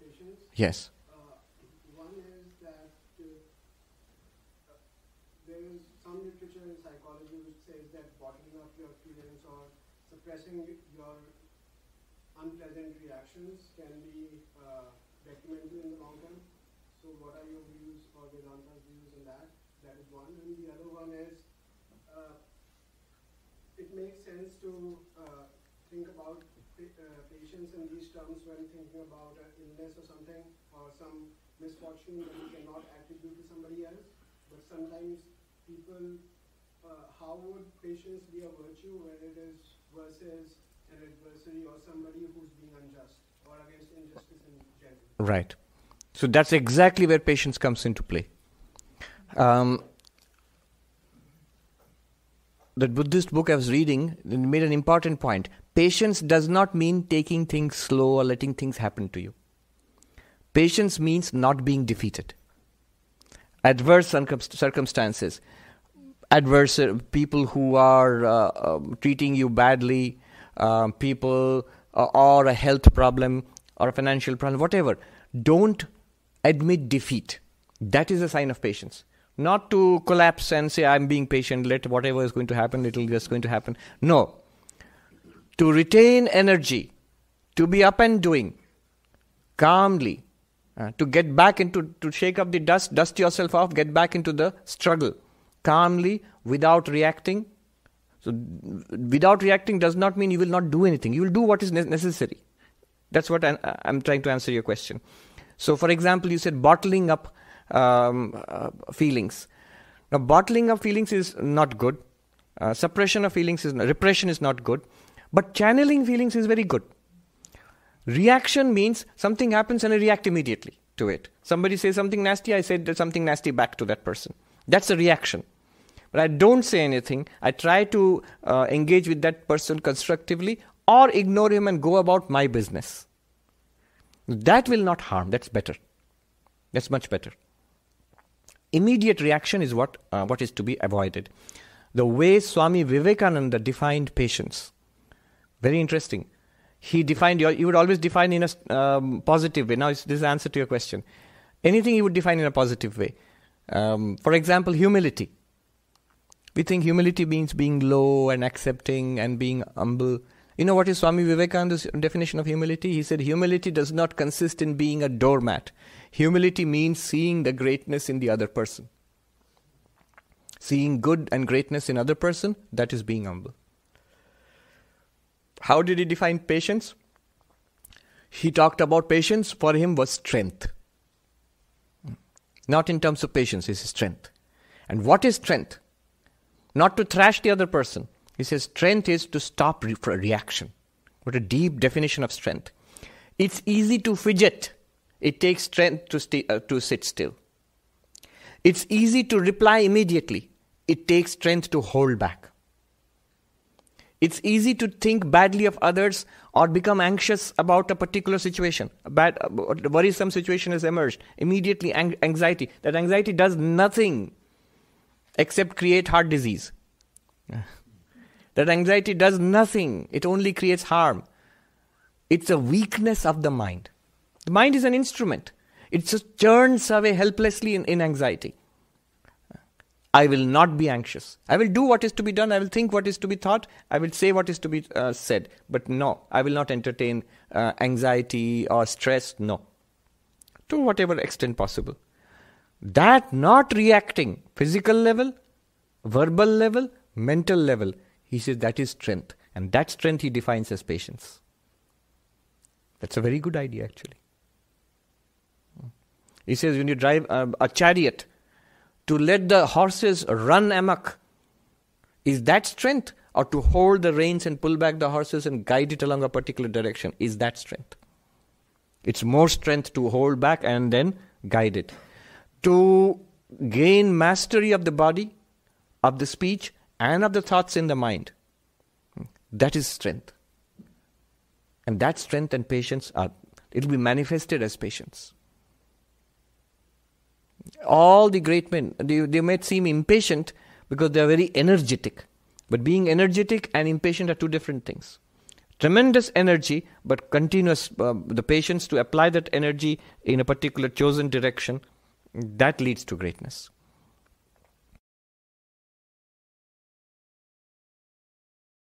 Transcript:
patience. Yes. One is that there is some literature in psychology which says that bottling up your feelings or suppressing your unpleasant reactions can be detrimental in the long term. So what are your views or Vedanta's views on that? That is one. And the other one is it makes sense to think about patience in these terms when thinking about an illness or something or some misfortune that you cannot attribute to somebody else. But sometimes people, how would patience be a virtue when it is versus an adversary or somebody who's being unjust or against injustice in general? Right. So that's exactly where patience comes into play. The Buddhist book I was reading made an important point. Patience does not mean taking things slow or letting things happen to you. Patience means not being defeated. Adverse circumstances, people who are treating you badly, people or a health problem or a financial problem, whatever. Don't admit defeat. That is a sign of patience. Not to collapse and say, I'm being patient, let whatever is going to happen, it'll just going to happen. No. To retain energy, to be up and doing, calmly, to get back into, to shake up the dust yourself off, get back into the struggle, calmly, without reacting. So, without reacting does not mean you will not do anything. You will do what is necessary. That's what I'm trying to answer your question. So, for example, you said bottling up feelings. Now, bottling up feelings is not good. Repression is not good. But channeling feelings is very good. Reaction means something happens and I react immediately to it. Somebody says something nasty, I said something nasty back to that person. That's a reaction. But I don't say anything. I try to engage with that person constructively or ignore him and go about my business. That will not harm. That's better. That's much better. Immediate reaction is what is to be avoided. The way Swami Vivekānanda defined patience, very interesting. He defined, you would always define in a positive way. Now, this is the answer to your question. Anything he would define in a positive way. For example, humility. We think humility means being low and accepting and being humble. You know what is Swami Vivekananda's definition of humility? He said, humility does not consist in being a doormat. Humility means seeing the greatness in the other person. Seeing good and greatness in other person, that is being humble. How did he define patience? He talked about patience, for him was strength. Not in terms of patience, it's strength. And what is strength? Not to thrash the other person. He says strength is to stop reaction. What a deep definition of strength. It's easy to fidget. It takes strength to sit still. It's easy to reply immediately. It takes strength to hold back. It's easy to think badly of others or become anxious about a particular situation. A bad, worrisome situation has emerged. Immediately anxiety. That anxiety does nothing except create heart disease. That anxiety does nothing. It only creates harm. It's a weakness of the mind. The mind is an instrument. It just churns away helplessly in anxiety. I will not be anxious. I will do what is to be done. I will think what is to be thought. I will say what is to be said. But no, I will not entertain anxiety or stress. No. To whatever extent possible. That not reacting, physical level, verbal level, mental level, he says that is strength. And that strength he defines as patience. That's a very good idea actually. He says when you drive a chariot, to let the horses run amok, is that strength? Or to hold the reins and pull back the horses and guide it along a particular direction, is that strength? It's more strength to hold back and then guide it. To gain mastery of the body, of the speech, and of the thoughts in the mind, that is strength. And that strength and patience it will be manifested as patience. All the great men, they might seem impatient because they are very energetic. But being energetic and impatient are two different things. tremendous energy, but continuous, the patience to apply that energy in a particular chosen direction, that leads to greatness.